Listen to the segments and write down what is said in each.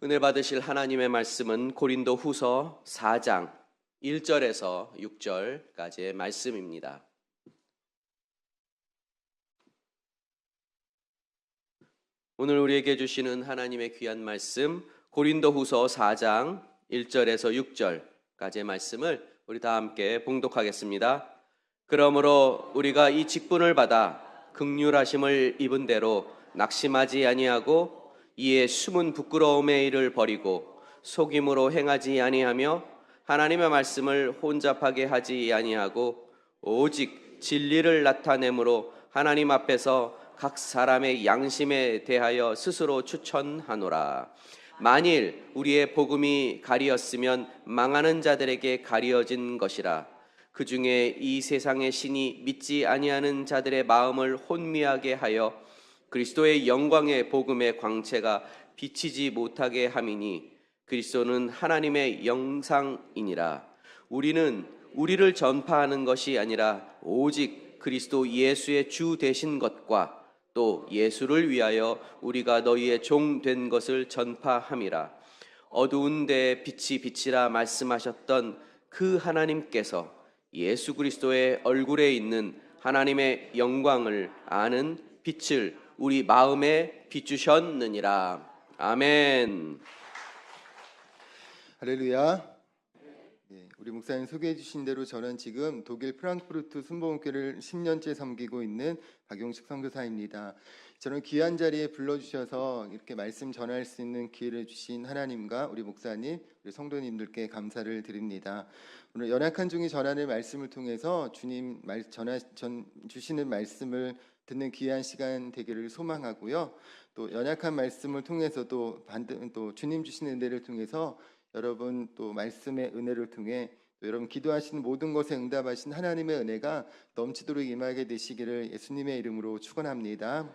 은혜 받으실 하나님의 말씀은 고린도 후서 4장 1절에서 6절까지의 말씀입니다. 오늘 우리에게 주시는 하나님의 귀한 말씀 고린도 후서 4장 1절에서 6절까지의 말씀을 우리 다 함께 봉독하겠습니다. 그러므로 우리가 이 직분을 받아 긍휼하심을 입은 대로 낙심하지 아니하고 이에 숨은 부끄러움의 일을 버리고 속임으로 행하지 아니하며 하나님의 말씀을 혼잡하게 하지 아니하고 오직 진리를 나타내므로 하나님 앞에서 각 사람의 양심에 대하여 스스로 추천하노라. 만일 우리의 복음이 가리었으면 망하는 자들에게 가리어진 것이라. 그 중에 이 세상의 신이 믿지 아니하는 자들의 마음을 혼미하게 하여 그리스도의 영광의 복음의 광채가 비치지 못하게 함이니 그리스도는 하나님의 영상이니라. 우리는 우리를 전파하는 것이 아니라 오직 그리스도 예수의 주 되신 것과 또 예수를 위하여 우리가 너희의 종 된 것을 전파함이라. 어두운 데에 빛이 비치라 말씀하셨던 그 하나님께서 예수 그리스도의 얼굴에 있는 하나님의 영광을 아는 빛을 우리 마음에 비추셨느니라. 아멘. 할렐루야. 우리 목사님 소개해 주신 대로 저는 지금 독일 프랑크푸르트 순복음교회를 10년째 섬기고 있는 박용식 선교사입니다. 저는 귀한 자리에 불러주셔서 이렇게 말씀 전할 수 있는 기회를 주신 하나님과 우리 목사님, 우리 성도님들께 감사를 드립니다. 오늘 연약한 종이 전하는 말씀을 통해서 주님 주시는 말씀을 듣는 귀한 시간 되기를 소망하고요. 또 연약한 말씀을 통해서도 또 주님 주시는 은혜를 통해서 여러분 또 말씀의 은혜를 통해 또 여러분 기도하시는 모든 것에 응답하신 하나님의 은혜가 넘치도록 임하게 되시기를 예수님의 이름으로 축원합니다.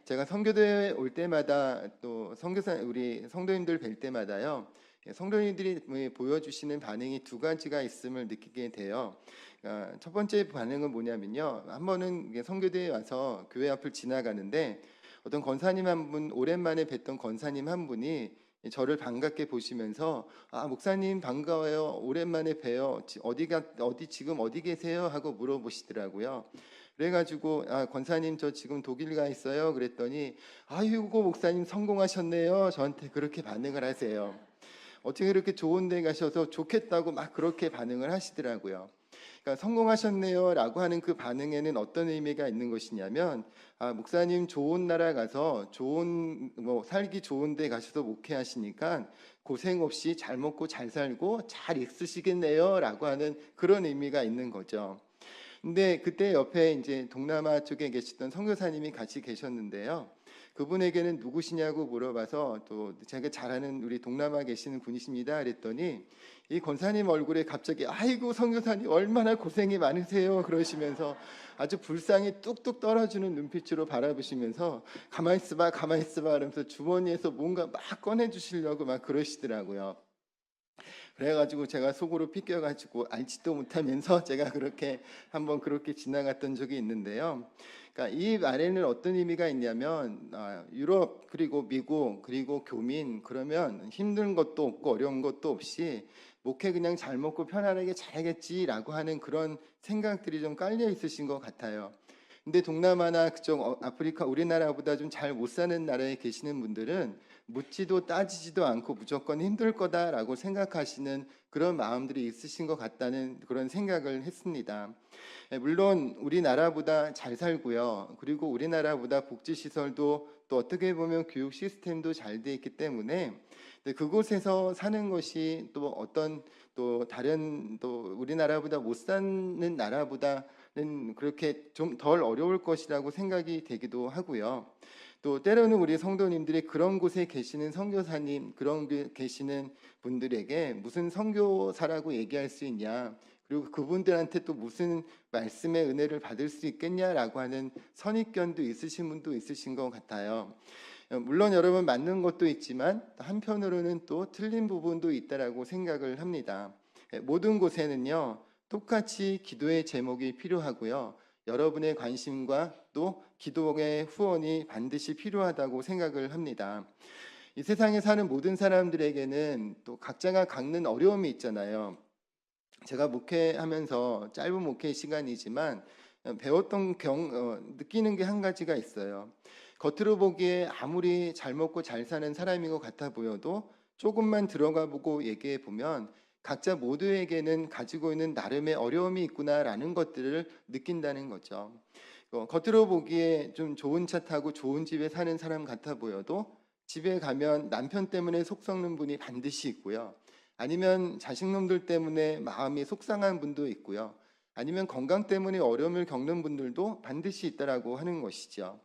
제가 선교대회 올 때마다 또 우리 성도님들 뵐 때마다요, 성도님들이 보여주시는 반응이 두 가지가 있음을 느끼게 돼요. 첫 번째 반응은 뭐냐면요, 한 번은 선교대회 와서 교회 앞을 지나가는데 어떤 권사님 한 분, 오랜만에 뵀던 권사님 한 분이 저를 반갑게 보시면서 목사님 반가워요, 오랜만에 뵈요, 지금 어디 계세요 하고 물어보시더라고요. 그래가지고 권사님 저 지금 독일 가 있어요 그랬더니 아이고 목사님 성공하셨네요, 저한테 그렇게 반응을 하세요. 어떻게 그렇게 좋은 데 가셔서 좋겠다고 막 그렇게 반응을 하시더라고요. 그러니까 성공하셨네요 라고 하는 그 반응에는 어떤 의미가 있는 것이냐면 목사님 좋은 나라 가서 살기 좋은 데 가셔서 목회하시니까 고생 없이 잘 먹고 잘 살고 잘 있으시겠네요 라고 하는 그런 의미가 있는 거죠. 근데 그때 옆에 이제 동남아 쪽에 계시던 선교사님이 같이 계셨는데요. 그분에게는 누구시냐고 물어봐서 또 제가 잘 아는 우리 동남아 계시는 분이십니다 그랬더니 이 권사님 얼굴에 갑자기 아이고 선교사님 얼마나 고생이 많으세요 그러시면서 아주 불쌍히 뚝뚝 떨어지는 눈빛으로 바라보시면서 가만히 있어봐 하면서 주머니에서 뭔가 막 꺼내주시려고 막 그러시더라고요. 그래가지고 제가 속으로 삐껴가지고 알지도 못하면서 제가 한번 그렇게 지나갔던 적이 있는데요. 그러니까 이 말에는 어떤 의미가 있냐면 유럽 그리고 미국 그리고 교민 그러면 힘든 것도 없고 어려운 것도 없이 목회 그냥 잘 먹고 편안하게 잘하겠지라고 하는 그런 생각들이 좀 깔려 있으신 것 같아요. 근데 동남아나 그쪽 아프리카 우리나라보다 좀 잘 못 사는 나라에 계시는 분들은 묻지도 따지지도 않고 무조건 힘들 거다라고 생각하시는 그런 마음들이 있으신 것 같다는 그런 생각을 했습니다. 물론 우리나라보다 잘 살고요. 그리고 우리나라보다 복지시설도 또 어떻게 보면 교육 시스템도 잘 돼 있기 때문에 그곳에서 사는 것이 또 다른 또 우리나라보다 못 사는 나라보다는 그렇게 좀 덜 어려울 것이라고 생각이 되기도 하고요. 또 때로는 우리 성도님들이 그런 곳에 계시는 선교사님, 계시는 분들에게 무슨 선교사라고 얘기할 수 있냐, 그리고 그분들한테 또 무슨 말씀의 은혜를 받을 수 있겠냐라고 하는 선입견도 있으신 분도 있으신 것 같아요. 물론 여러분 맞는 것도 있지만 한편으로는 또 틀린 부분도 있다라고 생각을 합니다. 모든 곳에는요 똑같이 기도의 제목이 필요하고요, 여러분의 관심과 또 기도의 후원이 반드시 필요하다고 생각을 합니다. 이 세상에 사는 모든 사람들에게는 또 각자가 갖는 어려움이 있잖아요. 제가 목회하면서 짧은 목회 시간이지만 배웠던 느끼는 게 한 가지가 있어요. 겉으로 보기에 아무리 잘 먹고 잘 사는 사람인 것 같아 보여도 조금만 들어가 보고 얘기해 보면 각자 모두에게는 가지고 있는 나름의 어려움이 있구나라는 것들을 느낀다는 거죠. 겉으로 보기에 좀 좋은 차 타고 좋은 집에 사는 사람 같아 보여도 집에 가면 남편 때문에 속 썩는 분이 반드시 있고요. 아니면 자식놈들 때문에 마음이 속상한 분도 있고요. 아니면 건강 때문에 어려움을 겪는 분들도 반드시 있다라고 하는 것이죠.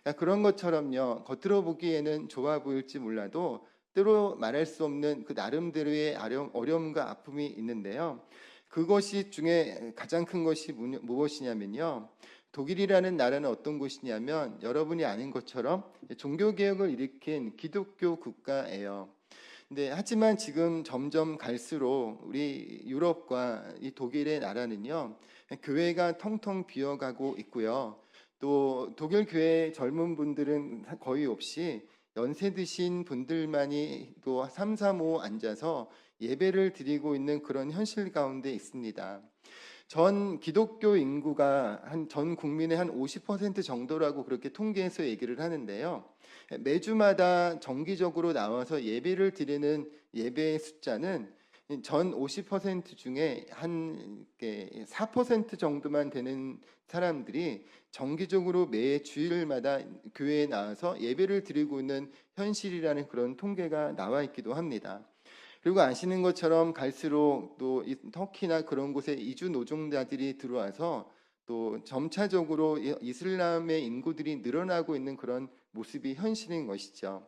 그러니까 그런 것처럼요. 겉으로 보기에는 좋아 보일지 몰라도 때로 말할 수 없는 그 나름대로의 어려움과 아픔이 있는데요. 그것이 중에 가장 큰 것이 무엇이냐면요. 독일이라는 나라는 어떤 곳이냐면 여러분이 아는 것처럼 종교개혁을 일으킨 기독교 국가예요. 근데 하지만 지금 점점 갈수록 우리 유럽과 이 독일의 나라는요, 교회가 텅텅 비어가고 있고요. 또 독일 교회 젊은 분들은 거의 없이 연세 드신 분들만이 또 3, 4, 5 앉아서 예배를 드리고 있는 그런 현실 가운데 있습니다. 전 기독교 인구가 전 국민의 한 50% 정도라고 그렇게 통계해서 얘기를 하는데요. 매주마다 정기적으로 나와서 예배를 드리는 예배의 숫자는 전 50% 중에 한 4% 정도만 되는 사람들이 정기적으로 매 주일마다 교회에 나와서 예배를 드리고 있는 현실이라는 그런 통계가 나와 있기도 합니다. 그리고 아시는 것처럼 갈수록 또 터키나 그런 곳에 이주 노동자들이 들어와서 또 점차적으로 이슬람의 인구들이 늘어나고 있는 그런 모습이 현실인 것이죠.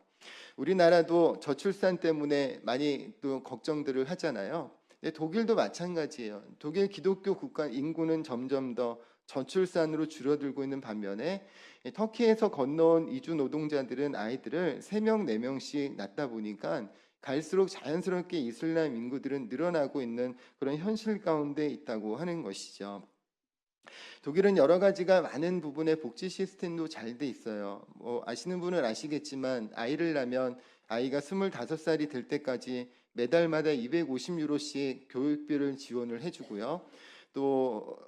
우리나라도 저출산 때문에 많이 또 걱정들을 하잖아요. 근데 독일도 마찬가지예요. 독일 기독교 국가 인구는 점점 더 저출산으로 줄어들고 있는 반면에 터키에서 건너온 이주 노동자들은 아이들을 3명, 4명씩 낳다 보니까 갈수록 자연스럽게 이슬람 인구들은 늘어나고 있는 그런 현실 가운데 있다고 하는 것이죠. 독일은 여러 가지가 많은 부분의 복지 시스템도 잘 돼 있어요. 아시는 분은 아시겠지만 아이를 낳으면 아이가 25살이 될 때까지 매달마다 250유로씩 교육비를 지원을 해주고요. 또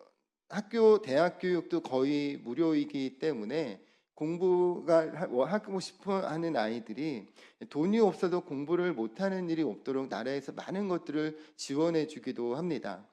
대학 교육도 거의 무료이기 때문에 공부가 하고 싶어 하는 아이들이 돈이 없어도 공부를 못하는 일이 없도록 나라에서 많은 것들을 지원해 주기도 합니다.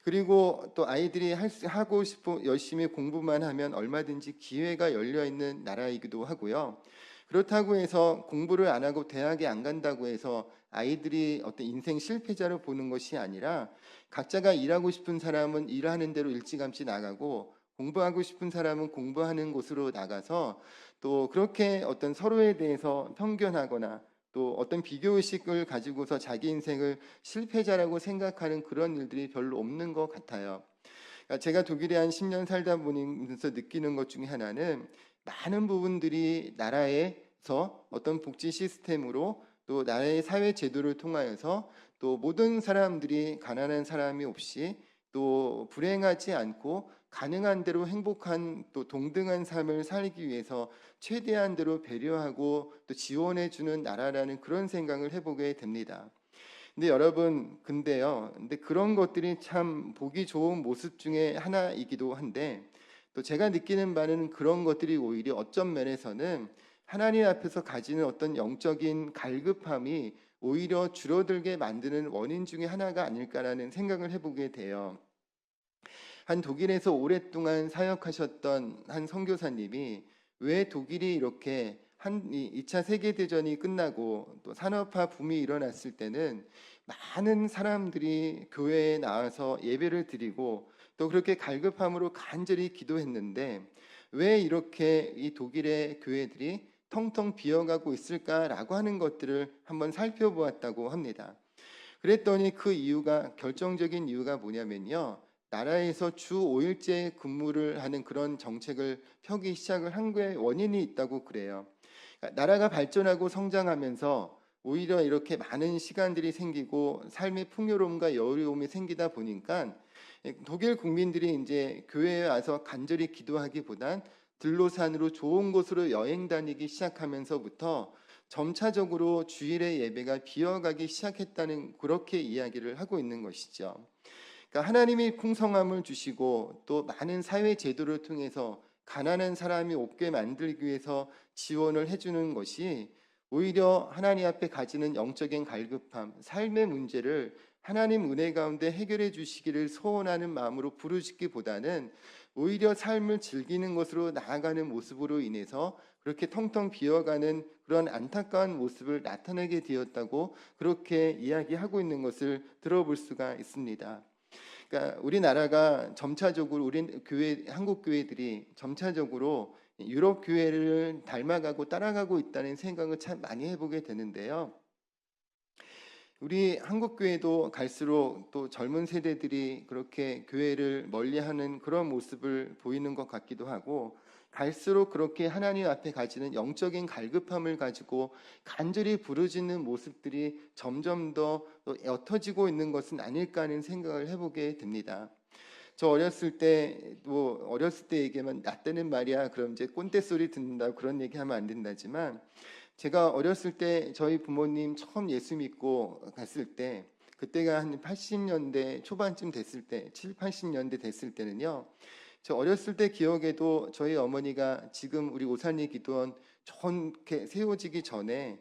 그리고 또 아이들이 하고 싶어 열심히 공부만 하면 얼마든지 기회가 열려 있는 나라이기도 하고요. 그렇다고 해서 공부를 안 하고 대학에 안 간다고 해서 아이들이 어떤 인생 실패자로 보는 것이 아니라 각자가 일하고 싶은 사람은 일하는 대로 일찌감치 나가고 공부하고 싶은 사람은 공부하는 곳으로 나가서 또 그렇게 어떤 서로에 대해서 편견하거나 또 어떤 비교의식을 가지고서 자기 인생을 실패자라고 생각하는 그런 일들이 별로 없는 것 같아요. 그러니까 제가 독일에 한 10년 살다 보면서 느끼는 것 중에 하나는 많은 부분들이 나라에서 어떤 복지 시스템으로 또 나라의 사회 제도를 통하여서 또 모든 사람들이 가난한 사람이 없이 또 불행하지 않고 가능한 대로 행복한 또 동등한 삶을 살기 위해서 최대한대로 배려하고 또 지원해 주는 나라라는 그런 생각을 해보게 됩니다. 근데 여러분, 근데 그런 것들이 참 보기 좋은 모습 중에 하나이기도 한데 또 제가 느끼는 바는 그런 것들이 오히려 어떤 면에서는 하나님 앞에서 가지는 어떤 영적인 갈급함이 오히려 줄어들게 만드는 원인 중에 하나가 아닐까라는 생각을 해보게 돼요. 한 독일에서 오랫동안 사역하셨던 한 선교사님이 왜 독일이 이렇게 2차 세계대전이 끝나고 또 산업화 붐이 일어났을 때는 많은 사람들이 교회에 나와서 예배를 드리고 또 그렇게 갈급함으로 간절히 기도했는데 왜 이렇게 이 독일의 교회들이 텅텅 비어가고 있을까라고 하는 것들을 한번 살펴보았다고 합니다. 그랬더니 그 이유가 결정적인 이유가 뭐냐면요. 나라에서 주 5일제 근무를 하는 그런 정책을 펴기 시작을 한 거에 원인이 있다고 그래요. 그러니까 나라가 발전하고 성장하면서 오히려 이렇게 많은 시간들이 생기고 삶의 풍요로움과 여유로움이 생기다 보니까 독일 국민들이 이제 교회에 와서 간절히 기도하기보단 들로산으로 좋은 곳으로 여행 다니기 시작하면서부터 점차적으로 주일의 예배가 비어가기 시작했다는 그렇게 이야기를 하고 있는 것이죠. 그러니까 하나님이 풍성함을 주시고 또 많은 사회 제도를 통해서 가난한 사람이 없게 만들기 위해서 지원을 해주는 것이 오히려 하나님 앞에 가지는 영적인 갈급함, 삶의 문제를 하나님 은혜 가운데 해결해 주시기를 소원하는 마음으로 부르짖기보다는 오히려 삶을 즐기는 것으로 나아가는 모습으로 인해서 그렇게 텅텅 비어가는 그런 안타까운 모습을 나타내게 되었다고 그렇게 이야기하고 있는 것을 들어볼 수가 있습니다. 그러니까 우리나라가 점차적으로 우리 교회 한국 교회들이 점차적으로 유럽 교회를 닮아가고 따라가고 있다는 생각을 참 많이 해보게 되는데요. 우리 한국 교회도 갈수록 또 젊은 세대들이 그렇게 교회를 멀리하는 그런 모습을 보이는 것 같기도 하고 갈수록 그렇게 하나님 앞에 가지는 영적인 갈급함을 가지고 간절히 부르짖는 모습들이 점점 더 옅어지고 있는 것은 아닐까 하는 생각을 해보게 됩니다. 저 어렸을 때 얘기하면 나 때는 말이야 그럼 이제 꼰대 소리 듣는다 그런 얘기하면 안 된다지만 제가 어렸을 때 저희 부모님 처음 예수 믿고 갔을 때 그때가 한 80년대 초반쯤 됐을 때 7, 80년대 됐을 때는요. 저 어렸을 때 기억에도 저희 어머니가 지금 우리 오산리 기도원 좋게 세워지기 전에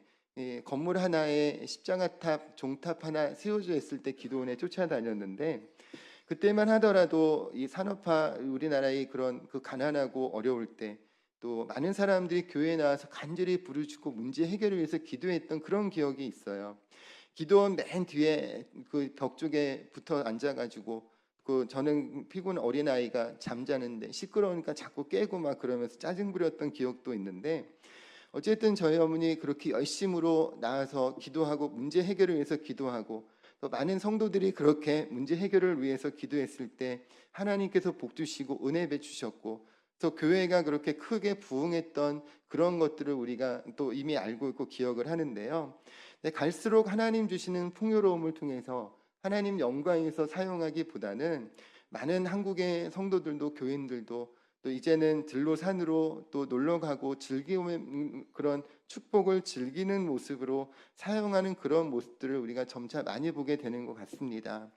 건물 하나에 십자가탑, 종탑 하나 세워져 있을 때 기도원에 쫓아다녔는데 그때만 하더라도 이 산업화 우리나라의 그런 그 가난하고 어려울 때 또 많은 사람들이 교회에 나와서 간절히 부르짖고 문제 해결을 위해서 기도했던 그런 기억이 있어요. 기도원 맨 뒤에 그 벽 쪽에 붙어 앉아가지고 그 저는 피곤 어린 아이가 잠자는데 시끄러우니까 자꾸 깨고 막 그러면서 짜증 부렸던 기억도 있는데 어쨌든 저희 어머니 그렇게 열심으로 나와서 기도하고 문제 해결을 위해서 기도하고 또 많은 성도들이 그렇게 문제 해결을 위해서 기도했을 때 하나님께서 복 주시고 은혜 베주셨고 또 교회가 그렇게 크게 부흥했던 그런 것들을 우리가 또 이미 알고 있고 기억을 하는데요. 갈수록 하나님 주시는 풍요로움을 통해서 하나님 영광에서 사용하기보다는 많은 한국의 성도들도 교인들도 또 이제는 들로 산으로 또 놀러 가고 즐기는 그런 축복을 즐기는 모습으로 사용하는 그런 모습들을 우리가 점차 많이 보게 되는 것 같습니다.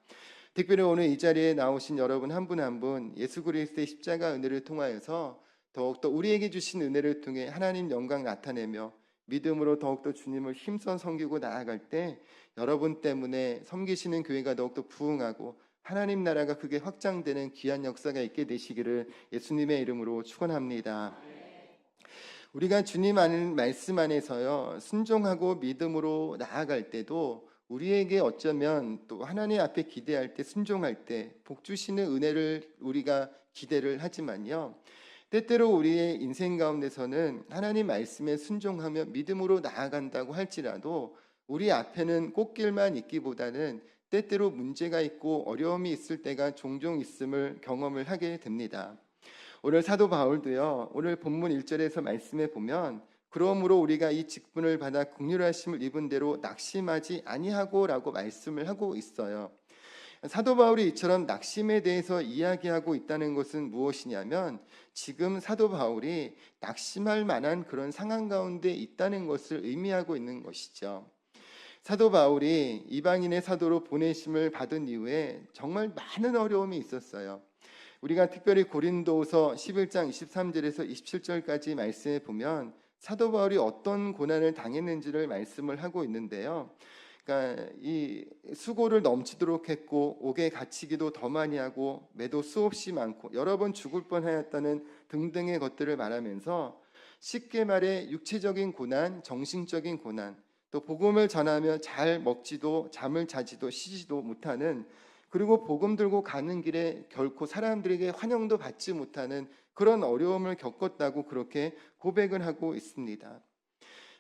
특별히 오늘 이 자리에 나오신 여러분 한 분 한 분 예수 그리스도의 십자가 은혜를 통하여서 더욱더 우리에게 주신 은혜를 통해 하나님 영광 나타내며 믿음으로 더욱더 주님을 힘써 섬기고 나아갈 때 여러분 때문에 섬기시는 교회가 더욱더 부흥하고 하나님 나라가 크게 확장되는 귀한 역사가 있게 되시기를 예수님의 이름으로 축원합니다. 우리가 주님 아는 말씀 안에서요 순종하고 믿음으로 나아갈 때도 우리에게 어쩌면 또 하나님 앞에 기대할 때 순종할 때 복 주시는 은혜를 우리가 기대를 하지만요 때때로 우리의 인생 가운데서는 하나님 말씀에 순종하며 믿음으로 나아간다고 할지라도 우리 앞에는 꽃길만 있기보다는 때때로 문제가 있고 어려움이 있을 때가 종종 있음을 경험을 하게 됩니다. 오늘 사도 바울도요. 오늘 본문 1절에서 말씀해 보면 그러므로 우리가 이 직분을 받아 긍휼하심을 입은 대로 낙심하지 아니하고라고 말씀을 하고 있어요. 사도 바울이 이처럼 낙심에 대해서 이야기하고 있다는 것은 무엇이냐면 지금 사도 바울이 낙심할 만한 그런 상황 가운데 있다는 것을 의미하고 있는 것이죠. 사도 바울이 이방인의 사도로 보내심을 받은 이후에 정말 많은 어려움이 있었어요. 우리가 특별히 고린도후서 11장 23절에서 27절까지 말씀해 보면 사도 바울이 어떤 고난을 당했는지를 말씀을 하고 있는데요. 그러니까 이 수고를 넘치도록 했고 옥에 갇히기도 더 많이 하고 매도 수없이 많고 여러 번 죽을 뻔하였다는 등등의 것들을 말하면서 쉽게 말해 육체적인 고난, 정신적인 고난, 또 복음을 전하며 잘 먹지도 잠을 자지도 쉬지도 못하는 그리고 복음 들고 가는 길에 결코 사람들에게 환영도 받지 못하는 그런 어려움을 겪었다고 그렇게 고백을 하고 있습니다.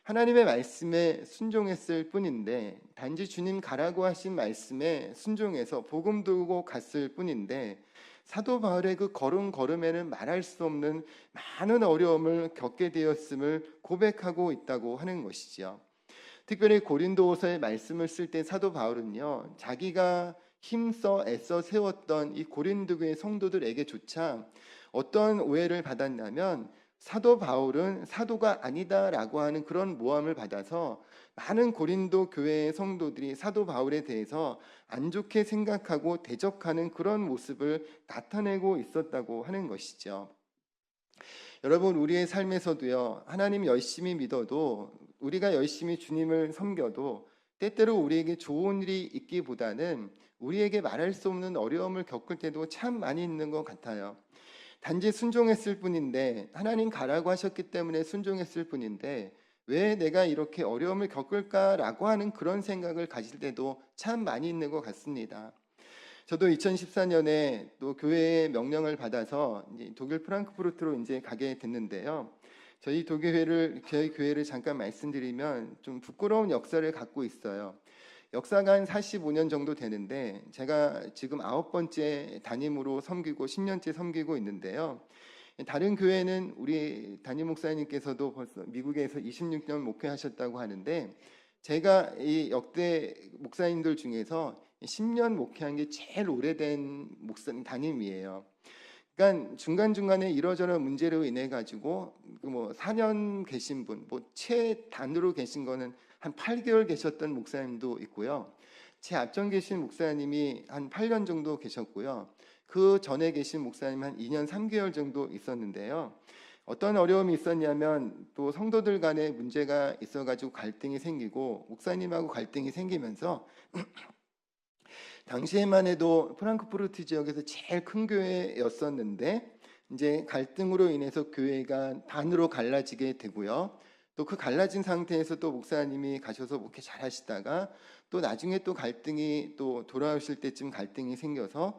하나님의 말씀에 순종했을 뿐인데 단지 주님 가라고 하신 말씀에 순종해서 복음 들고 갔을 뿐인데 사도 바울의 그 걸음걸음에는 말할 수 없는 많은 어려움을 겪게 되었음을 고백하고 있다고 하는 것이죠. 특별히 고린도후서의 말씀을 쓸 때 사도 바울은요 자기가 힘써 애써 세웠던 이 고린도 교회 성도들에게조차 어떤 오해를 받았냐면 사도 바울은 사도가 아니다라고 하는 그런 모함을 받아서 많은 고린도 교회의 성도들이 사도 바울에 대해서 안 좋게 생각하고 대적하는 그런 모습을 나타내고 있었다고 하는 것이죠. 여러분, 우리의 삶에서도요, 하나님 열심히 믿어도, 우리가 열심히 주님을 섬겨도 때때로 우리에게 좋은 일이 있기보다는 우리에게 말할 수 없는 어려움을 겪을 때도 참 많이 있는 것 같아요. 단지 순종했을 뿐인데, 하나님 가라고 하셨기 때문에 순종했을 뿐인데 왜 내가 이렇게 어려움을 겪을까라고 하는 그런 생각을 가질 때도 참 많이 있는 것 같습니다. 저도 2014년에 또 교회의 명령을 받아서 이제 독일 프랑크푸르트로 이제 가게 됐는데요. 저희 교회를 잠깐 말씀드리면 좀 부끄러운 역사를 갖고 있어요. 역사가 한 45년 정도 되는데 제가 지금 9번째 담임으로 섬기고 10년째 섬기고 있는데요. 다른 교회는 우리 담임 목사님께서도 벌써 미국에서 26년 목회하셨다고 하는데 제가 이 역대 목사님들 중에서 10년 목회한 게 제일 오래된 담임이에요. 그러니까 중간중간에 이러저러 문제로 인해 가지고 뭐 4년 계신 분, 뭐 최단으로 계신 거는 한 8개월 계셨던 목사님도 있고요. 제 앞전 계신 목사님이 한 8년 정도 계셨고요. 그 전에 계신 목사님 한 2년 3개월 정도 있었는데요. 어떤 어려움이 있었냐면 또 성도들 간에 문제가 있어가지고 갈등이 생기고 목사님하고 갈등이 생기면서 당시에만 해도 프랑크푸르트 지역에서 제일 큰 교회였었는데 이제 갈등으로 인해서 교회가 반으로 갈라지게 되고요. 또 그 갈라진 상태에서 또 목사님이 가셔서 목회 잘 하시다가 또 나중에 또 갈등이 또 돌아오실 때쯤 갈등이 생겨서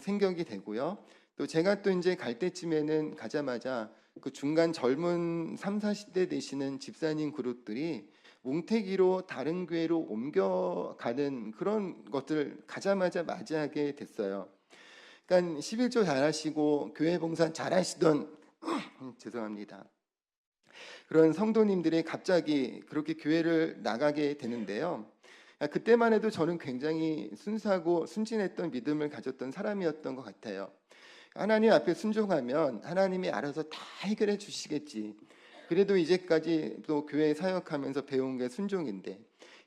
생격이 되고요. 또 제가 또 이제 갈 때쯤에는 가자마자 그 중간 젊은 3, 40대 되시는 집사님 그룹들이 뭉태기로 다른 교회로 옮겨가는 그런 것들 가자마자 맞이하게 됐어요. 그러니까 11조 잘하시고 교회 봉사 잘하시던 죄송합니다. 그런 성도님들이 갑자기 그렇게 교회를 나가게 되는데요. 그때만 해도 저는 굉장히 순수하고 순진했던 믿음을 가졌던 사람이었던 것 같아요. 하나님 앞에 순종하면 하나님이 알아서 다 해결해 주시겠지. 그래도 이제까지 또 교회 사역하면서 배운 게 순종인데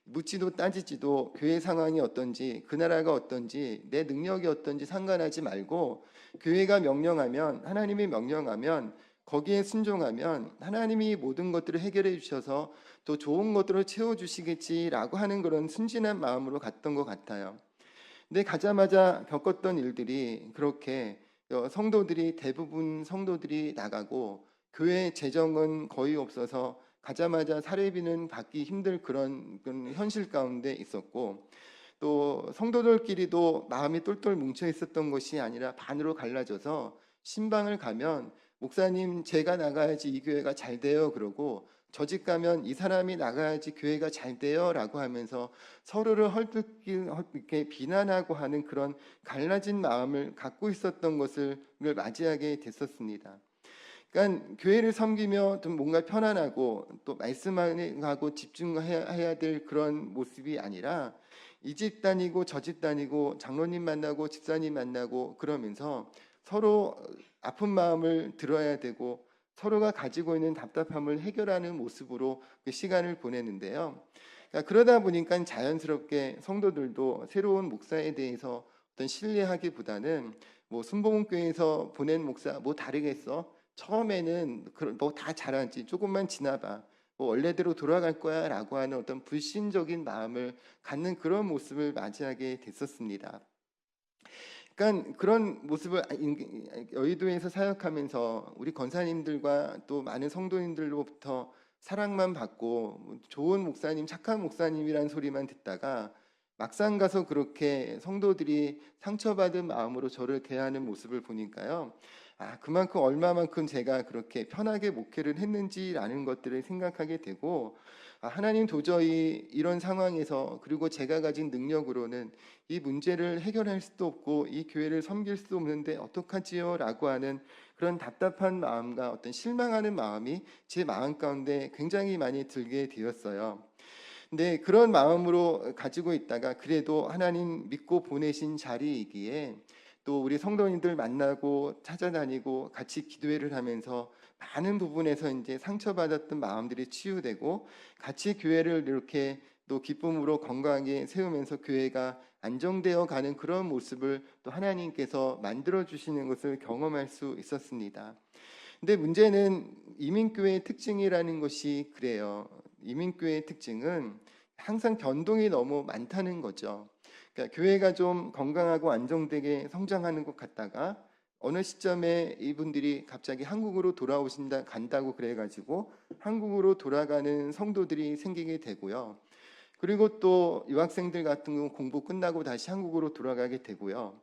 묻지도 따지지도 교회 상황이 어떤지 그 나라가 어떤지 내 능력이 어떤지 상관하지 말고 교회가 명령하면 하나님이 명령하면 거기에 순종하면 하나님이 모든 것들을 해결해 주셔서 또 좋은 것들을 채워주시겠지라고 하는 그런 순진한 마음으로 갔던 것 같아요. 근데 가자마자 겪었던 일들이 그렇게 대부분 성도들이 나가고 교회 재정은 거의 없어서 가자마자 사례비는 받기 힘들 그런 현실 가운데 있었고 또 성도들끼리도 마음이 똘똘 뭉쳐 있었던 것이 아니라 반으로 갈라져서 신방을 가면 목사님 제가 나가야지 이 교회가 잘 돼요 그러고 저 집 가면 이 사람이 나가야지 교회가 잘 돼요라고 하면서 서로를 이렇게 비난하고 하는 그런 갈라진 마음을 갖고 있었던 것을 맞이하게 됐었습니다. 그러니까 교회를 섬기며 좀 뭔가 편안하고 또 말씀하고 집중해야 될 그런 모습이 아니라 이 집 다니고 저 집 다니고 장로님 만나고 집사님 만나고 그러면서 서로 아픈 마음을 들어야 되고 서로가 가지고 있는 답답함을 해결하는 모습으로 그 시간을 보내는데요. 그러다 보니까 자연스럽게 성도들도 새로운 목사에 대해서 어떤 신뢰하기보다는 뭐 순복음교회에서 보낸 목사 뭐 다르겠어? 처음에는 뭐 다 잘하지 조금만 지나봐 뭐 원래대로 돌아갈 거야라고 하는 어떤 불신적인 마음을 갖는 그런 모습을 맞이하게 됐었습니다. 그러니까 그런 모습을 여의도에서 사역하면서 우리 권사님들과 또 많은 성도님들로부터 사랑만 받고 좋은 목사님, 착한 목사님이란 소리만 듣다가 막상 가서 그렇게 성도들이 상처받은 마음으로 저를 대하는 모습을 보니까요. 그만큼 얼마만큼 제가 그렇게 편하게 목회를 했는지라는 것들을 생각하게 되고 하나님 도저히 이런 상황에서 그리고 제가 가진 능력으로는 이 문제를 해결할 수도 없고 이 교회를 섬길 수도 없는데 어떡하지요? 라고 하는 그런 답답한 마음과 어떤 실망하는 마음이 제 마음 가운데 굉장히 많이 들게 되었어요. 근데 그런 마음으로 가지고 있다가 그래도 하나님 믿고 보내신 자리이기에 또 우리 성도님들 만나고 찾아다니고 같이 기도회를 하면서 많은 부분에서 이제 상처받았던 마음들이 치유되고 같이 교회를 이렇게 또 기쁨으로 건강하게 세우면서 교회가 안정되어 가는 그런 모습을 또 하나님께서 만들어 주시는 것을 경험할 수 있었습니다. 근데 문제는 이민교회의 특징이라는 것이 그래요. 이민교회의 특징은 항상 변동이 너무 많다는 거죠. 그러니까 교회가 좀 건강하고 안정되게 성장하는 것 같다가 어느 시점에 이분들이 갑자기 한국으로 돌아오신다 간다고 그래가지고 한국으로 돌아가는 성도들이 생기게 되고요. 그리고 또 유학생들 같은 경우 공부 끝나고 다시 한국으로 돌아가게 되고요.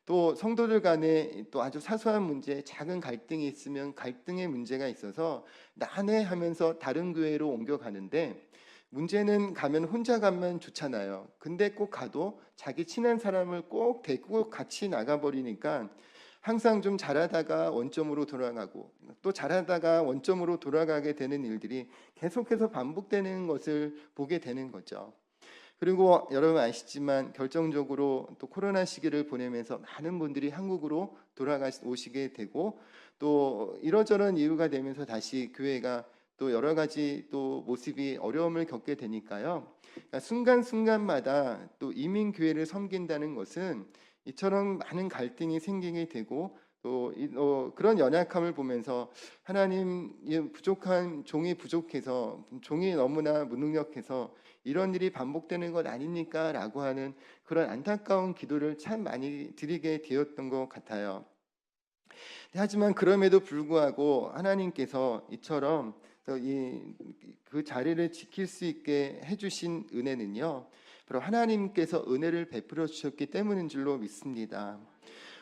또 성도들 간에 또 아주 사소한 문제, 작은 갈등이 있으면 갈등의 문제가 있어서 난해하면서 다른 교회로 옮겨가는데 문제는 가면 혼자 가면 좋잖아요. 근데 꼭 가도 자기 친한 사람을 꼭 데리고 같이 나가버리니까 항상 좀 잘하다가 원점으로 돌아가고 또 잘하다가 원점으로 돌아가게 되는 일들이 계속해서 반복되는 것을 보게 되는 거죠. 그리고 여러분 아시지만 결정적으로 또 코로나 시기를 보내면서 많은 분들이 한국으로 돌아오시게 되고 또 이러저런 이유가 되면서 다시 교회가 또 여러 가지 또 모습이 어려움을 겪게 되니까요. 그러니까 순간순간마다 또 이민 교회를 섬긴다는 것은 이처럼 많은 갈등이 생기게 되고 또 그런 연약함을 보면서 하나님 부족한 종이 부족해서 종이 너무나 무능력해서 이런 일이 반복되는 것 아닙니까? 라고 하는 그런 안타까운 기도를 참 많이 드리게 되었던 것 같아요. 하지만 그럼에도 불구하고 하나님께서 이처럼 그 자리를 지킬 수 있게 해주신 은혜는요, 바로 하나님께서 은혜를 베풀어 주셨기 때문인 줄로 믿습니다.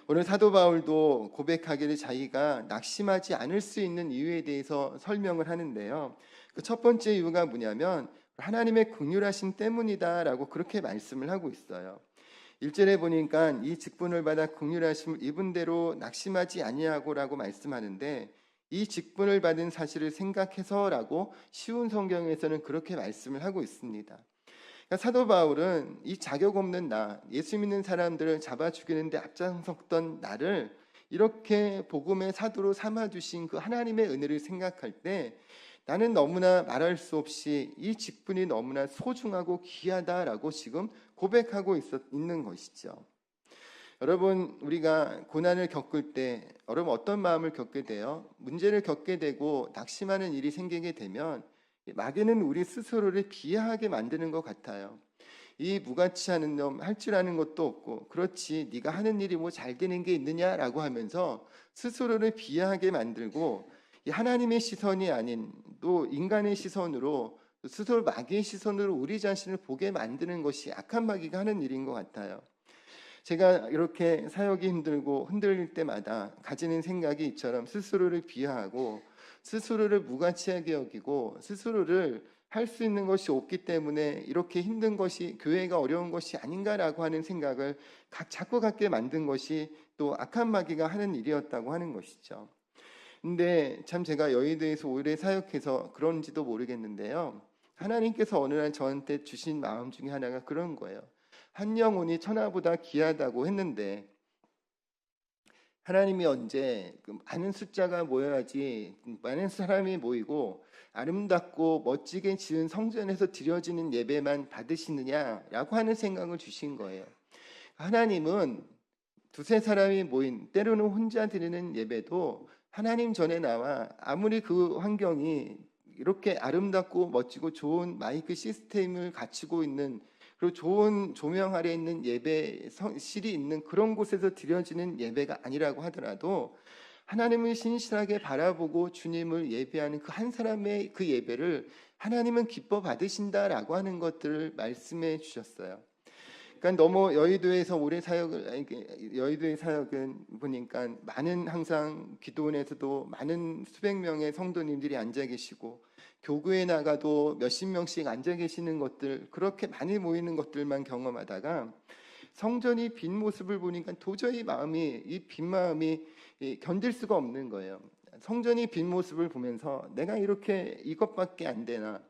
오늘 사도 바울도 고백하기를 자기가 낙심하지 않을 수 있는 이유에 대해서 설명을 하는데요. 그 첫 번째 이유가 뭐냐면 하나님의 긍휼하심 때문이다라고 그렇게 말씀을 하고 있어요. 1절에 보니까 이 직분을 받아 긍휼하심을 입은 대로 낙심하지 아니하고라고 말씀하는데 이 직분을 받은 사실을 생각해서라고 쉬운 성경에서는 그렇게 말씀을 하고 있습니다. 그러니까 사도 바울은 이 자격 없는 나, 예수 믿는 사람들을 잡아 죽이는데 앞장섰던 나를 이렇게 복음의 사도로 삼아 주신 그 하나님의 은혜를 생각할 때 나는 너무나 말할 수 없이 이 직분이 너무나 소중하고 귀하다라고 지금 고백하고 있는 것이죠. 여러분, 우리가 고난을 겪을 때 여러분 어떤 마음을 겪게 돼요? 문제를 겪게 되고 낙심하는 일이 생기게 되면 마귀는 우리 스스로를 비하하게 만드는 것 같아요. 이 무가치하는 놈 할 줄 아는 것도 없고 그렇지 네가 하는 일이 뭐 잘 되는 게 있느냐라고 하면서 스스로를 비하하게 만들고 이 하나님의 시선이 아닌 또 인간의 시선으로 스스로 마귀의 시선으로 우리 자신을 보게 만드는 것이 악한 마귀가 하는 일인 것 같아요. 제가 이렇게 사역이 힘들고 흔들릴 때마다 가지는 생각이 이처럼 스스로를 비하하고 스스로를 무가치하게 여기고 스스로를 할 수 있는 것이 없기 때문에 이렇게 힘든 것이 교회가 어려운 것이 아닌가라고 하는 생각을 자꾸 갖게 만든 것이 또 악한 마귀가 하는 일이었다고 하는 것이죠. 근데 참 제가 여의도에서 오래 사역해서 그런지도 모르겠는데요. 하나님께서 어느 날 저한테 주신 마음 중에 하나가 그런 거예요. 한 영혼이 천하보다 귀하다고 했는데 하나님이 언제 많은 숫자가 모여야지 많은 사람이 모이고 아름답고 멋지게 지은 성전에서 드려지는 예배만 받으시느냐라고 하는 생각을 주신 거예요. 하나님은 두세 사람이 모인 때로는 혼자 드리는 예배도 하나님 전에 나와 아무리 그 환경이 이렇게 아름답고 멋지고 좋은 마이크 시스템을 갖추고 있는 그리고 좋은 조명 아래 있는 예배실이 있는 그런 곳에서 드려지는 예배가 아니라고 하더라도 하나님을 신실하게 바라보고 주님을 예배하는 그 한 사람의 그 예배를 하나님은 기뻐 받으신다라고 하는 것들을 말씀해 주셨어요. 그러니까 너무 여의도에서 오래 여의도의 사역은 보니까 많은 항상 기도원에서도 많은 수백 명의 성도님들이 앉아 계시고 교구에 나가도 몇십 명씩 앉아 계시는 것들 그렇게 많이 모이는 것들만 경험하다가 성전이 빈 모습을 보니까 도저히 이 빈 마음이 견딜 수가 없는 거예요. 성전이 빈 모습을 보면서 내가 이렇게 이것밖에 안 되나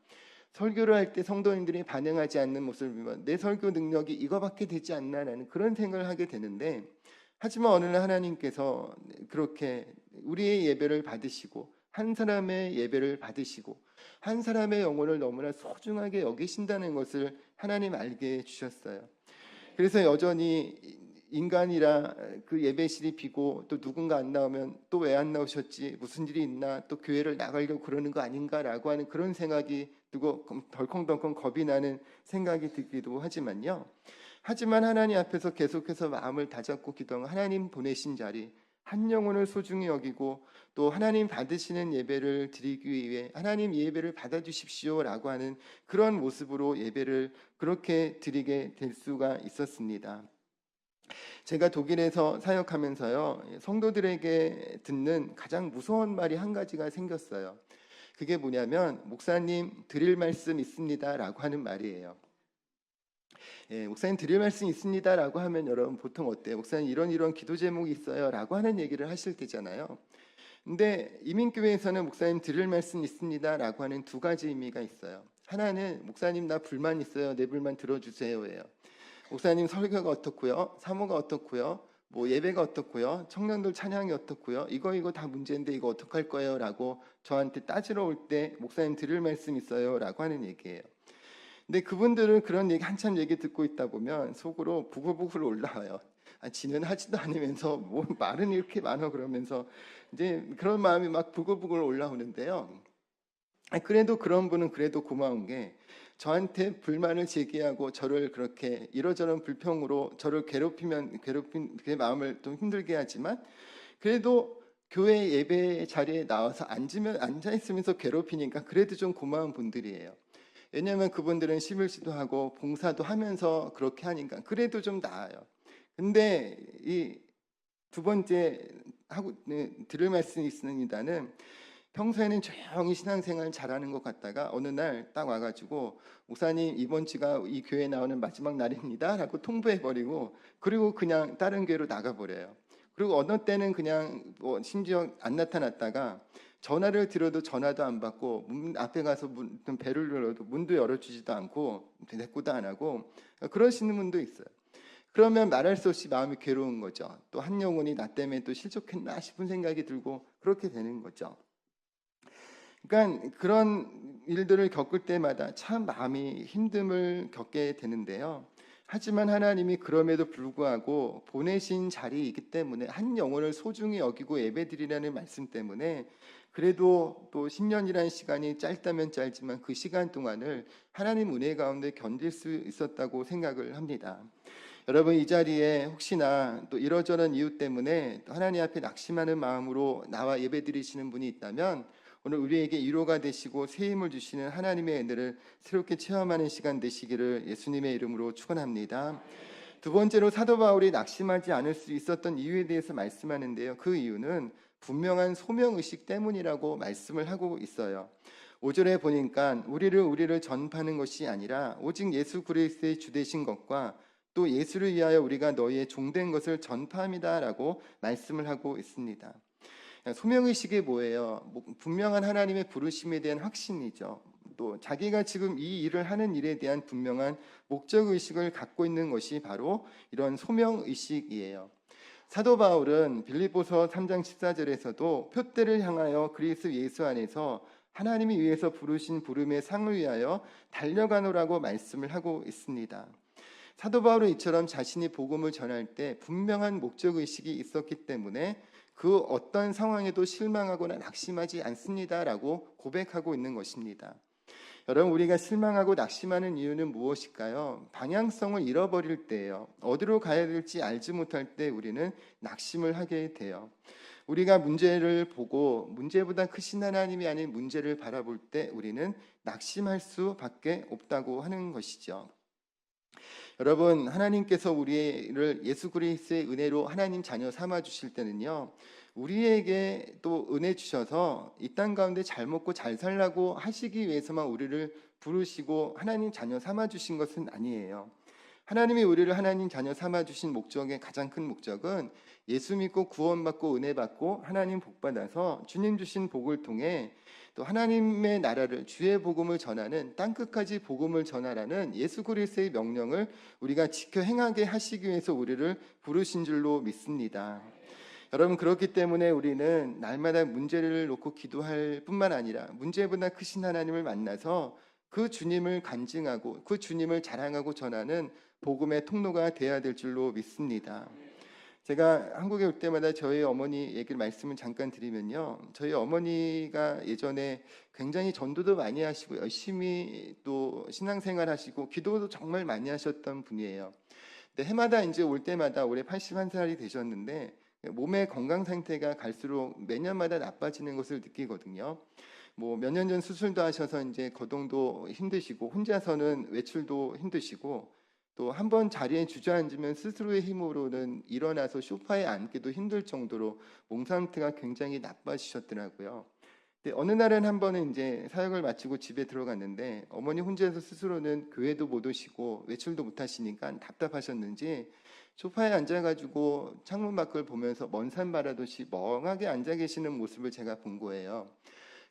설교를 할 때 성도님들이 반응하지 않는 모습을 보면 내 설교 능력이 이거밖에 되지 않나라는 그런 생각을 하게 되는데 하지만 어느 날 하나님께서 그렇게 우리의 예배를 받으시고 한 사람의 예배를 받으시고 한 사람의 영혼을 너무나 소중하게 여기신다는 것을 하나님 알게 해주셨어요. 그래서 여전히 인간이라 그 예배실이 비고 또 누군가 안 나오면 또 왜 안 나오셨지? 무슨 일이 있나? 또 교회를 나가려고 그러는 거 아닌가라고 하는 그런 생각이 들고 덜컹덜컹 겁이 나는 생각이 들기도 하지만요. 하지만 하나님 앞에서 계속해서 마음을 다잡고 기도하는 하나님 보내신 자리, 한 영혼을 소중히 여기고 또 하나님 받으시는 예배를 드리기 위해 하나님 예배를 받아주십시오라고 하는 그런 모습으로 예배를 그렇게 드리게 될 수가 있었습니다. 제가 독일에서 사역하면서요, 성도들에게 듣는 가장 무서운 말이 한 가지가 생겼어요. 그게 뭐냐면 목사님 드릴 말씀 있습니다라고 하는 말이에요. 목사님 드릴 말씀 있습니다라고 하면 여러분 보통 어때요? 목사님 이런 기도 제목이 있어요라고 하는 얘기를 하실 때잖아요. 근데 이민교회에서는 목사님 드릴 말씀 있습니다라고 하는 두 가지 의미가 있어요. 하나는 목사님 나 불만 있어요. 내 불만 들어주세요예요. 목사님 설교가 어떻고요? 사모가 어떻고요? 뭐 예배가 어떻고요? 청년들 찬양이 어떻고요? 이거 다 문제인데 이거 어떡할 거예요? 라고 저한테 따지러 올 때 목사님 드릴 말씀 있어요? 라고 하는 얘기예요. 근데 그분들은 그런 얘기 한참 얘기 듣고 있다 보면 속으로 부글부글 올라와요. 지는 하지도 않으면서 뭐 말은 이렇게 많아 그러면서 이제 그런 마음이 막 부글부글 올라오는데요. 그래도 그런 분은 그래도 고마운 게 저한테 불만을 제기하고 저를 그렇게 이러저런 불평으로 저를 괴롭힌 그 마음을 좀 힘들게 하지만 그래도 교회 예배 자리에 나와서 앉아 있으면서 괴롭히니까 그래도 좀 고마운 분들이에요. 왜냐하면 그분들은 11시도 하고 봉사도 하면서 그렇게 하니까 그래도 좀 나아요. 근데 이 두 번째 하고 들을 말씀이 있습니다는 평소에는 조용히 신앙생활 잘하는 것 같다가 어느 날 딱 와가지고 목사님 이번 주가 이 교회에 나오는 마지막 날입니다 라고 통보해버리고 그리고 그냥 다른 교회로 나가버려요. 그리고 어느 때는 그냥 뭐 심지어 안 나타났다가 전화를 드려도 전화도 안 받고 문 앞에 가서 배를 눌러도 문도 열어주지도 않고 대꾸도 안 하고 그러시는 분도 있어요. 그러면 말할 수 없이 마음이 괴로운 거죠. 또 한 영혼이 나 때문에 또 실족했나 싶은 생각이 들고 그렇게 되는 거죠. 그러니까 그런 일들을 겪을 때마다 참 마음이 힘듦을 겪게 되는데요. 하지만 하나님이 그럼에도 불구하고 보내신 자리이기 때문에 한 영혼을 소중히 여기고 예배드리라는 말씀 때문에 그래도 또 10년이라는 시간이 짧다면 짧지만 그 시간 동안을 하나님 은혜 가운데 견딜 수 있었다고 생각을 합니다. 여러분 이 자리에 혹시나 또 이러저런 이유 때문에 또 하나님 앞에 낙심하는 마음으로 나와 예배드리시는 분이 있다면 오늘 우리에게 위로가 되시고 새 힘을 주시는 하나님의 은혜를 새롭게 체험하는 시간 되시기를 예수님의 이름으로 축원합니다. 두 번째로 사도 바울이 낙심하지 않을 수 있었던 이유에 대해서 말씀하는데요. 그 이유는 분명한 소명의식 때문이라고 말씀을 하고 있어요. 5절에 보니까 우리를 전파하는 것이 아니라 오직 예수 그리스도의 주되신 것과 또 예수를 위하여 우리가 너희의 종된 것을 전파합니다라고 말씀을 하고 있습니다. 소명의식이 뭐예요? 분명한 하나님의 부르심에 대한 확신이죠. 또 자기가 지금 이 일을 하는 일에 대한 분명한 목적의식을 갖고 있는 것이 바로 이런 소명의식이에요. 사도 바울은 빌립보서 3장 14절에서도 표대를 향하여 그리스도 예수 안에서 하나님이 위해서 부르신 부름의 상을 위하여 달려가노라고 말씀을 하고 있습니다. 사도 바울은 이처럼 자신이 복음을 전할 때 분명한 목적의식이 있었기 때문에 그 어떤 상황에도 실망하거나 낙심하지 않습니다라고 고백하고 있는 것입니다. 여러분 우리가 실망하고 낙심하는 이유는 무엇일까요? 방향성을 잃어버릴 때예요. 어디로 가야 될지 알지 못할 때 우리는 낙심을 하게 돼요. 우리가 문제를 보고 문제보다 크신 하나님이 아닌 문제를 바라볼 때 우리는 낙심할 수밖에 없다고 하는 것이죠. 여러분 하나님께서 우리를 예수 그리스도의 은혜로 하나님 자녀 삼아 주실 때는요. 우리에게 또 은혜 주셔서 이 땅 가운데 잘 먹고 잘 살라고 하시기 위해서만 우리를 부르시고 하나님 자녀 삼아 주신 것은 아니에요. 하나님이 우리를 하나님 자녀 삼아 주신 목적의 가장 큰 목적은 예수 믿고 구원받고 은혜 받고 하나님 복 받아서 주님 주신 복을 통해 또 하나님의 나라를 주의 복음을 전하는 땅끝까지 복음을 전하라는 예수 그리스도의 명령을 우리가 지켜 행하게 하시기 위해서 우리를 부르신 줄로 믿습니다. 여러분, 그렇기 때문에 우리는 날마다 문제를 놓고 기도할 뿐만 아니라 문제보다 크신 하나님을 만나서 그 주님을 간증하고 그 주님을 자랑하고 전하는 복음의 통로가 되어야 될 줄로 믿습니다. 제가 한국에 올 때마다 저희 어머니 얘기를 말씀을 잠깐 드리면요, 저희 어머니가 예전에 굉장히 전도도 많이 하시고 열심히 또 신앙생활 하시고 기도도 정말 많이 하셨던 분이에요. 근데 해마다 이제 올 때마다 올해 81살이 되셨는데 몸의 건강 상태가 갈수록 매년마다 나빠지는 것을 느끼거든요. 뭐 몇 년 전 수술도 하셔서 이제 거동도 힘드시고 혼자서는 외출도 힘드시고 또 한 번 자리에 주저앉으면 스스로의 힘으로는 일어나서 소파에 앉기도 힘들 정도로 몸 상태가 굉장히 나빠지셨더라고요. 근데 어느 날은 한 번은 이제 사역을 마치고 집에 들어갔는데 어머니 혼자서 스스로는 교회도 못 오시고 외출도 못 하시니까 답답하셨는지 소파에 앉아가지고 창문 밖을 보면서 먼 산 바라듯이 멍하게 앉아 계시는 모습을 제가 본 거예요.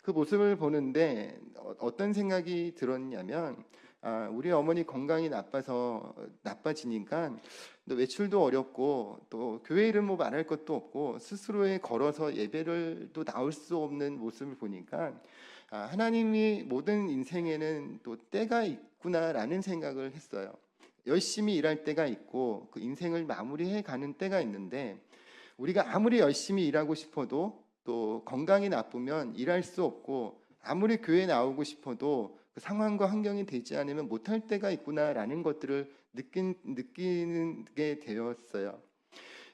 그 모습을 보는데 어떤 생각이 들었냐면, 우리 어머니 건강이 나빠지니까 또 외출도 어렵고 또 교회 이름 뭐 말할 것도 없고 스스로에 걸어서 예배를 또 나올 수 없는 모습을 보니까 하나님이 모든 인생에는 또 때가 있구나라는 생각을 했어요. 열심히 일할 때가 있고 그 인생을 마무리해 가는 때가 있는데 우리가 아무리 열심히 일하고 싶어도 또 건강이 나쁘면 일할 수 없고 아무리 교회에 나오고 싶어도 그 상황과 환경이 되지 않으면 못할 때가 있구나라는 것들을 느끼게 되었어요.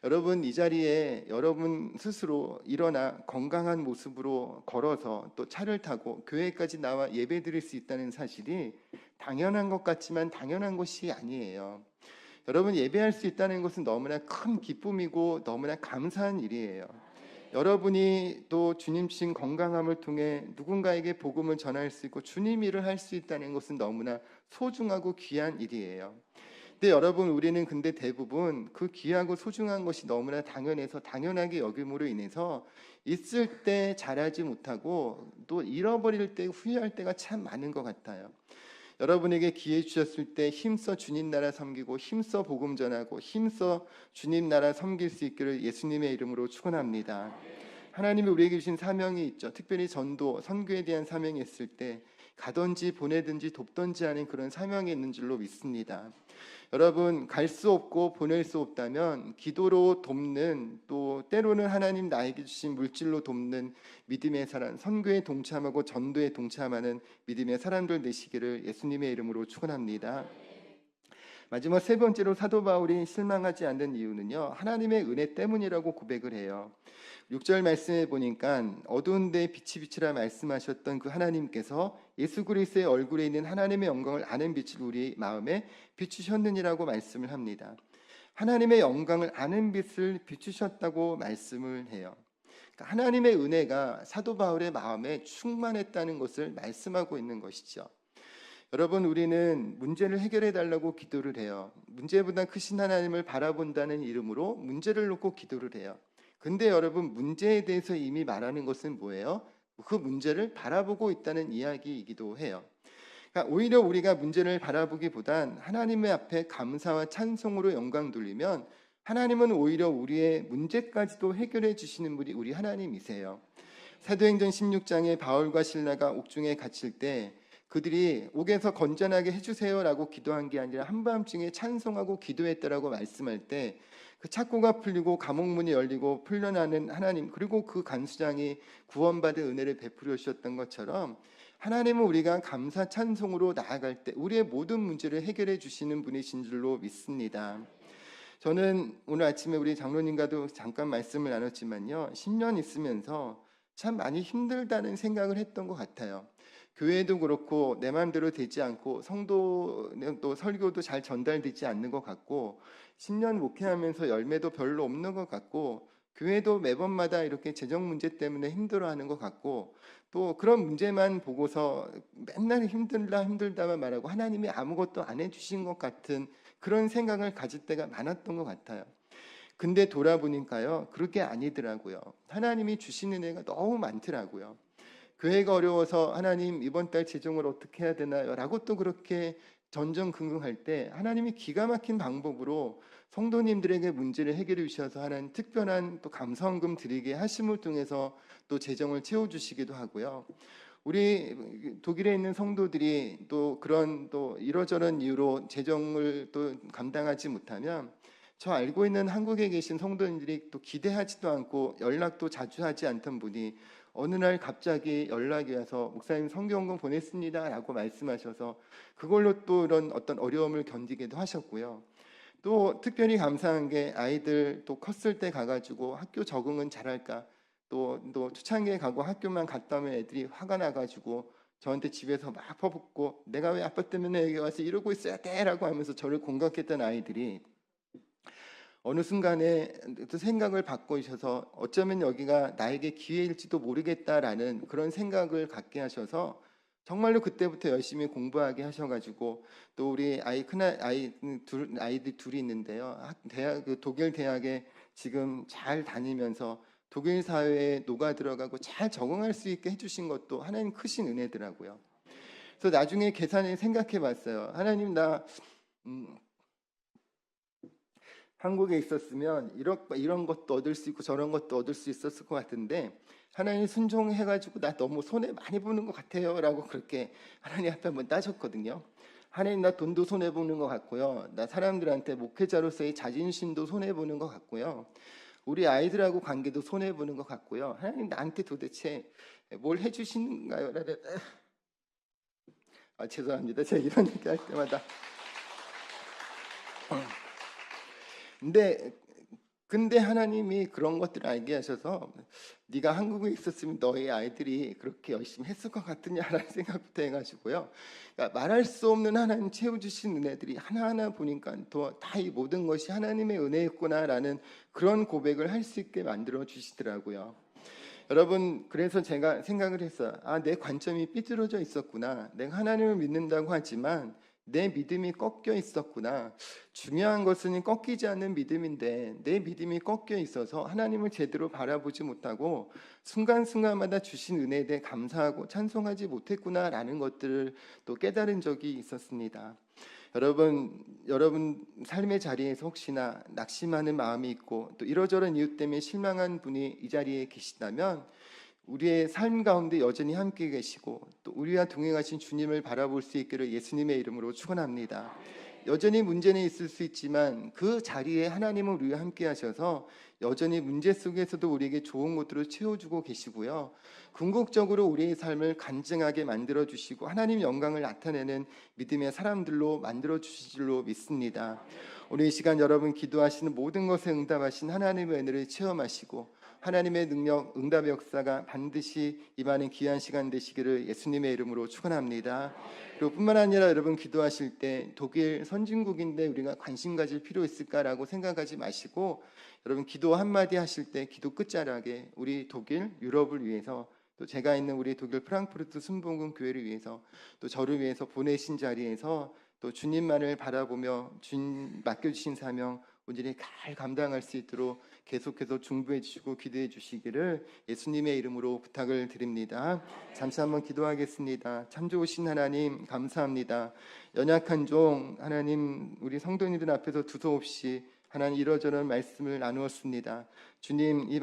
여러분, 이 자리에 여러분 스스로 일어나 건강한 모습으로 걸어서 또 차를 타고 교회까지 나와 예배 드릴 수 있다는 사실이 당연한 것 같지만 당연한 것이 아니에요. 여러분, 예배할 수 있다는 것은 너무나 큰 기쁨이고 너무나 감사한 일이에요. 여러분이 또 주님 주신 건강함을 통해 누군가에게 복음을 전할 수 있고 주님 일을 할 수 있다는 것은 너무나 소중하고 귀한 일이에요. 근데 여러분, 우리는 근데 대부분 그 귀하고 소중한 것이 너무나 당연해서 당연하게 여김으로 인해서 있을 때 잘하지 못하고 또 잃어버릴 때 후회할 때가 참 많은 것 같아요. 여러분에게 기회 주셨을 때 힘써 주님 나라 섬기고 힘써 복음 전하고 힘써 주님 나라 섬길 수 있기를 예수님의 이름으로 축원합니다. 하나님이 우리에게 주신 사명이 있죠. 특별히 전도, 선교에 대한 사명이 있을 때 가든지 보내든지 돕든지 하는 그런 사명이 있는 줄로 믿습니다. 여러분, 갈 수 없고 보낼 수 없다면 기도로 돕는, 또 때로는 하나님 나에게 주신 물질로 돕는 믿음의 사람, 선교에 동참하고 전도에 동참하는 믿음의 사람들 되시기를 예수님의 이름으로 축원합니다. 마지막 세 번째로 사도 바울이 실망하지 않는 이유는요, 하나님의 은혜 때문이라고 고백을 해요. 6절 말씀에 보니까 어두운 데 빛이 비치라 말씀하셨던 그 하나님께서 예수 그리스도의 얼굴에 있는 하나님의 영광을 아는 빛을 우리 마음에 비추셨느니라고 말씀을 합니다. 하나님의 영광을 아는 빛을 비추셨다고 말씀을 해요. 그러니까 하나님의 은혜가 사도 바울의 마음에 충만했다는 것을 말씀하고 있는 것이죠. 여러분, 우리는 문제를 해결해 달라고 기도를 해요. 문제보다 크신 하나님을 바라본다는 이름으로 문제를 놓고 기도를 해요. 근데 여러분, 문제에 대해서 이미 말하는 것은 뭐예요? 그 문제를 바라보고 있다는 이야기이기도 해요. 그러니까 오히려 우리가 문제를 바라보기보단 하나님의 앞에 감사와 찬송으로 영광 돌리면 하나님은 오히려 우리의 문제까지도 해결해 주시는 분이 우리 하나님이세요. 사도행전 16장에 바울과 실라가 옥중에 갇힐 때 그들이 옥에서 건전하게 해주세요라고 기도한 게 아니라 한밤중에 찬송하고 기도했다라고 말씀할 때 그 착고가 풀리고 감옥문이 열리고 풀려나는 하나님, 그리고 그 간수장이 구원받은 은혜를 베풀어 주셨던 것처럼 하나님은 우리가 감사 찬송으로 나아갈 때 우리의 모든 문제를 해결해 주시는 분이신 줄로 믿습니다. 저는 오늘 아침에 우리 장로님과도 잠깐 말씀을 나눴지만요, 10년 있으면서 참 많이 힘들다는 생각을 했던 것 같아요. 교회도 그렇고 내 마음대로 되지 않고 성도는 또 설교도 잘 전달되지 않는 것 같고 10년 목회하면서 열매도 별로 없는 것 같고 교회도 매번마다 이렇게 재정 문제 때문에 힘들어하는 것 같고 또 그런 문제만 보고서 맨날 힘들다만 말하고 하나님이 아무것도 안 해주신 것 같은 그런 생각을 가질 때가 많았던 것 같아요. 근데 돌아보니까요, 그렇게 아니더라고요. 하나님이 주시는 은혜가 너무 많더라고요. 교회가 어려워서 하나님 이번 달 재정을 어떻게 해야 되나요? 라고 또 그렇게 전전긍긍할 때 하나님이 기가 막힌 방법으로 성도님들에게 문제를 해결해 주셔서 하나님 특별한 또 감사헌금 드리게 하심을 통해서 또 재정을 채워주시기도 하고요. 우리 독일에 있는 성도들이 또 그런 또 이러저런 이유로 재정을 또 감당하지 못하면 저 알고 있는 한국에 계신 성도님들이 또 기대하지도 않고 연락도 자주 하지 않던 분이 어느 날 갑자기 연락이 와서 목사님 성경헌금 보냈습니다라고 말씀하셔서 그걸로 또 이런 어떤 어려움을 견디기도 하셨고요. 또 특별히 감사한 게 아이들 또 컸을 때 가가지고 학교 적응은 잘할까, 또 초창기에 가고 학교만 갔다 오면 애들이 화가 나가지고 저한테 집에서 막 퍼붓고 내가 왜 아빠 때문에 여기 와서 이러고 있어야 돼 라고 하면서 저를 공격했던 아이들이 어느 순간에 또 생각을 바꾸셔서 어쩌면 여기가 나에게 기회일지도 모르겠다라는 그런 생각을 갖게 하셔서 정말로 그때부터 열심히 공부하게 하셔가지고 또 우리 아이들 둘이 있는데요. 독일 대학에 지금 잘 다니면서 독일 사회에 녹아 들어가고 잘 적응할 수 있게 해주신 것도 하나님 크신 은혜더라고요. 그래서 나중에 계산을 생각해봤어요. 하나님 나 한국에 있었으면 이런 것도 얻을 수 있고 저런 것도 얻을 수 있었을 것 같은데 하나님 순종해가지고 나 너무 손해 많이 보는 것 같아요 라고 그렇게 하나님 앞에 한번 따졌거든요. 하나님 나 돈도 손해보는 것 같고요, 나 사람들한테 목회자로서의 자존심도 손해보는 것 같고요, 우리 아이들하고 관계도 손해보는 것 같고요, 하나님 나한테 도대체 뭘 해주시는가요? 죄송합니다. 제가 이런 얘기 할 때마다 근데 하나님이 그런 것들을 알게 하셔서 네가 한국에 있었으면 너희 아이들이 그렇게 열심히 했을 것 같으냐라는 생각부터 해가지고요. 그러니까 말할 수 없는 하나님 채워주신 은혜들이 하나하나 보니까 다 이 모든 것이 하나님의 은혜였구나라는 그런 고백을 할 수 있게 만들어 주시더라고요. 여러분, 그래서 제가 생각을 했어요. 내 관점이 삐뚤어져 있었구나. 내가 하나님을 믿는다고 하지만 내 믿음이 꺾여 있었구나. 중요한 것은 꺾이지 않는 믿음인데 내 믿음이 꺾여 있어서 하나님을 제대로 바라보지 못하고 순간순간마다 주신 은혜에 대해 감사하고 찬송하지 못했구나라는 것들을 또 깨달은 적이 있었습니다. 여러분 삶의 자리에서 혹시나 낙심하는 마음이 있고 또 이러저런 이유 때문에 실망한 분이 이 자리에 계시다면 우리의 삶 가운데 여전히 함께 계시고 또 우리와 동행하신 주님을 바라볼 수 있기를 예수님의 이름으로 축원합니다. 여전히 문제는 있을 수 있지만 그 자리에 하나님은 우리와 함께 하셔서 여전히 문제 속에서도 우리에게 좋은 것들을 채워주고 계시고요, 궁극적으로 우리의 삶을 간증하게 만들어주시고 하나님 영광을 나타내는 믿음의 사람들로 만들어주실 줄로 믿습니다. 오늘 이 시간 여러분 기도하시는 모든 것에 응답하신 하나님의 은혜를 체험하시고 하나님의 능력, 응답의 역사가 반드시 임하는 귀한 시간 되시기를 예수님의 이름으로 축원합니다. 그리고 뿐만 아니라 여러분 기도하실 때 독일 선진국인데 우리가 관심 가질 필요 있을까라고 생각하지 마시고 여러분 기도 한마디 하실 때 기도 끝자락에 우리 독일, 유럽을 위해서 또 제가 있는 우리 독일 프랑크푸르트 순복음 교회를 위해서 또 저를 위해서 보내신 자리에서 또 주님만을 바라보며 주님 맡겨주신 사명 온전히 잘 감당할 수 있도록 계속해서 중보해 주시고 기도해 주시기를 예수님의 이름으로 부탁을 드립니다. 잠시 한번 기도하겠습니다. 참 좋으신 하나님 감사합니다. 연약한 종 하나님 우리 성도님들 앞에서 두서없이 하나님 이러저런 말씀을 나누었습니다. 주님 이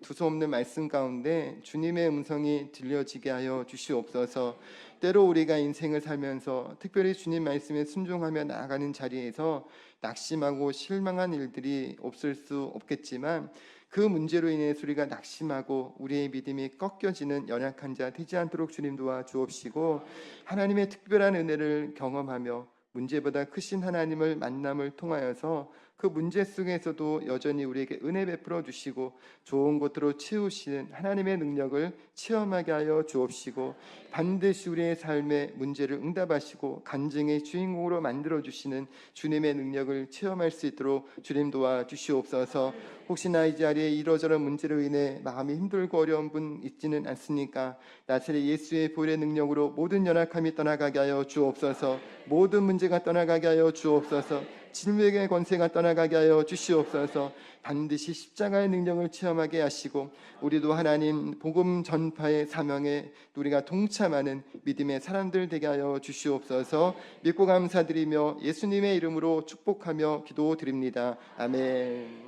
두서없는 말씀 가운데 주님의 음성이 들려지게 하여 주시옵소서. 때로 우리가 인생을 살면서 특별히 주님 말씀에 순종하며 나아가는 자리에서 낙심하고 실망한 일들이 없을 수 없겠지만 그 문제로 인해 우리가 낙심하고 우리의 믿음이 꺾여지는 연약한 자 되지 않도록 주님 도와주옵시고 하나님의 특별한 은혜를 경험하며 문제보다 크신 하나님을 만남을 통하여서 그 문제 속에서도 여전히 우리에게 은혜 베풀어 주시고 좋은 것으로 채우시는 하나님의 능력을 체험하게 하여 주옵시고 반드시 우리의 삶의 문제를 응답하시고 간증의 주인공으로 만들어 주시는 주님의 능력을 체험할 수 있도록 주님 도와주시옵소서. 혹시나 이 자리에 이러저런 문제로 인해 마음이 힘들고 어려운 분 있지는 않습니까? 나사렛 예수의 보혈의 능력으로 모든 연약함이 떠나가게 하여 주옵소서. 모든 문제가 떠나가게 하여 주옵소서. 진맥의 권세가 떠나가게 하여 주시옵소서. 반드시 십자가의 능력을 체험하게 하시고 우리도 하나님 복음 전파의 사명에 우리가 동참하는 믿음의 사람들 되게 하여 주시옵소서. 믿고 감사드리며 예수님의 이름으로 축복하며 기도드립니다. 아멘.